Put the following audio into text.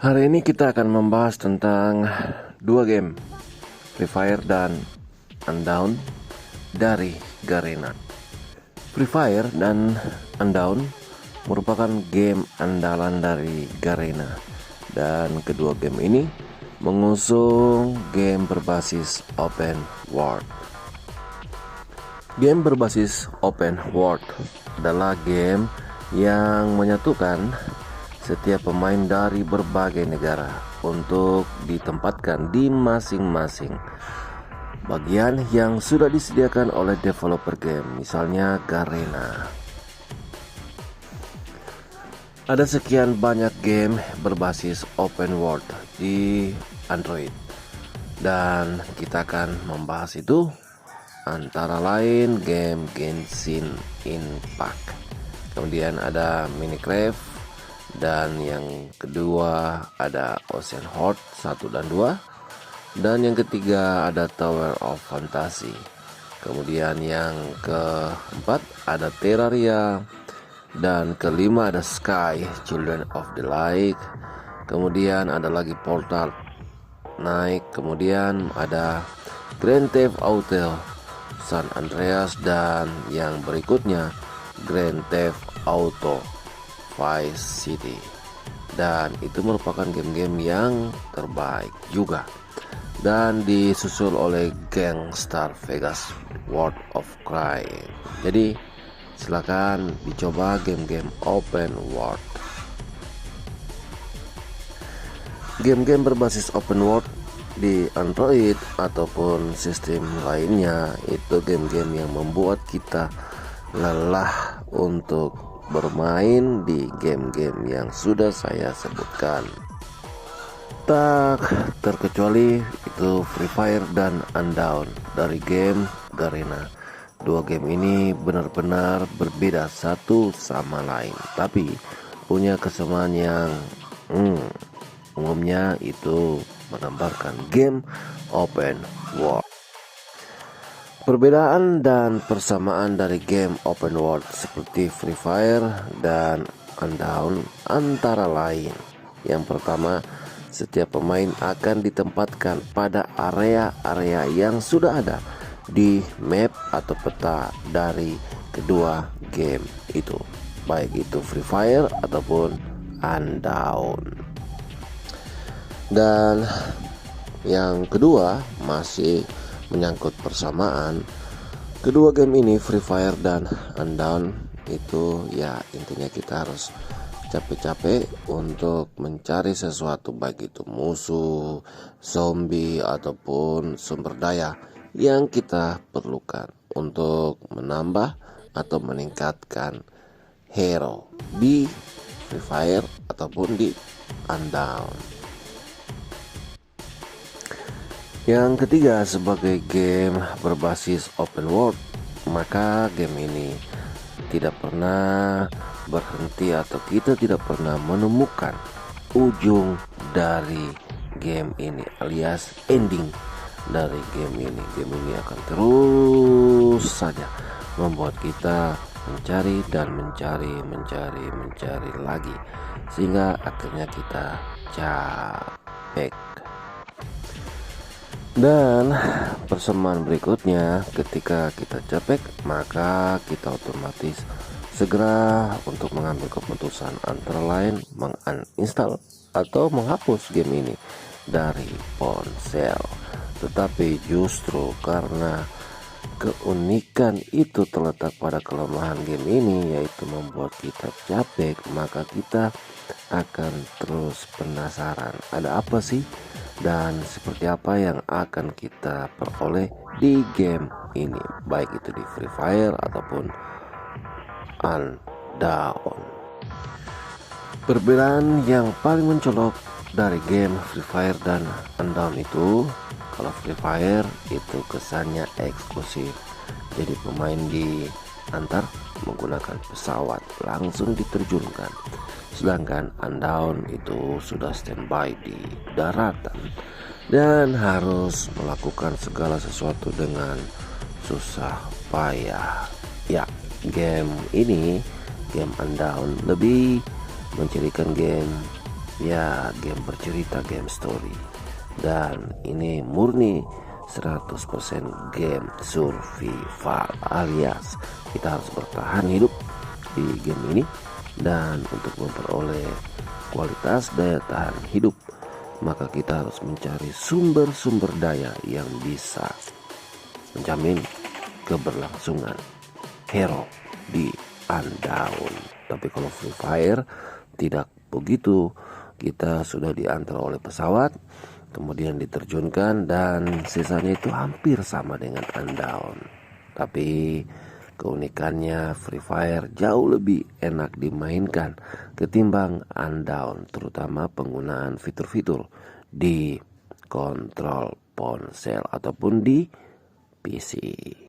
Hari ini kita akan membahas tentang dua game, Free Fire dan Undawn dari Garena. Free Fire dan Undawn merupakan game andalan dari Garena, dan kedua game ini mengusung game berbasis open world. Game berbasis open world adalah game yang menyatukan setiap pemain dari berbagai negara untuk ditempatkan di masing-masing bagian yang sudah disediakan oleh developer game, misalnya Garena. Ada sekian banyak game berbasis open world di Android, dan kita akan membahas itu, antara lain game Genshin Impact, kemudian ada Minecraft, dan yang kedua ada Ocean Horn 1 dan 2, dan yang ketiga ada Tower of Fantasy. Kemudian yang keempat ada Terraria, dan kelima ada Sky Children of the Light. Kemudian ada lagi Portal Knight, kemudian ada Grand Theft Auto San Andreas, dan yang berikutnya Grand Theft Auto Vice City. Dan itu merupakan game-game yang terbaik juga, dan disusul oleh Gangstar Vegas World of Crime. Jadi silakan dicoba game-game open world. Game-game berbasis open world di Android ataupun sistem lainnya itu game-game yang membuat kita lelah untuk bermain di game-game yang sudah saya sebutkan. Tak terkecuali itu Free Fire dan Undawn dari game Garena. Dua game ini benar-benar berbeda satu sama lain, tapi punya kesamaan yang umumnya, itu menggambarkan game open world. Perbedaan dan persamaan dari game open world seperti Free Fire dan Undawn antara lain: yang pertama, setiap pemain akan ditempatkan pada area-area yang sudah ada di map atau peta dari kedua game itu, baik itu Free Fire ataupun Undawn. Dan yang kedua, masih menyangkut persamaan, kedua game ini Free Fire dan Undawn itu ya intinya kita harus capek-capek untuk mencari sesuatu, baik itu musuh, zombie ataupun sumber daya yang kita perlukan untuk menambah atau meningkatkan hero di Free Fire ataupun di Undawn. Yang ketiga, sebagai game berbasis open world, maka game ini tidak pernah berhenti atau kita tidak pernah menemukan ujung dari game ini, alias ending dari game ini. Game ini akan terus saja membuat kita mencari dan mencari lagi, sehingga akhirnya kita capek. Dan persamaan berikutnya, ketika kita capek, maka kita otomatis segera untuk mengambil keputusan, antara lain menguninstall atau menghapus game ini dari ponsel. Tetapi justru karena keunikan itu terletak pada kelemahan game ini, yaitu membuat kita capek, maka kita akan terus penasaran, ada apa sih dan seperti apa yang akan kita peroleh di game ini, baik itu di Free Fire ataupun Undawn. Perbedaan yang paling mencolok dari game Free Fire dan Undawn itu, kalau Free Fire itu kesannya eksklusif, jadi pemain diantar menggunakan pesawat langsung diterjunkan, sedangkan Undawn itu sudah standby di daratan dan harus melakukan segala sesuatu dengan susah payah. Ya, game ini, game Undawn, lebih mencirikan game ya game bercerita, game story. Dan ini murni 100% game survival, alias kita harus bertahan hidup di game ini. Dan untuk memperoleh kualitas daya tahan hidup, maka kita harus mencari sumber-sumber daya yang bisa menjamin keberlangsungan hero di Undawn. Tapi kalau Free Fire tidak begitu. Kita sudah diantar oleh pesawat, kemudian diterjunkan, dan sisanya itu hampir sama dengan Undawn. Tapi keunikannya Free Fire jauh lebih enak dimainkan ketimbang Undawn, terutama penggunaan fitur-fitur di kontrol ponsel ataupun di PC.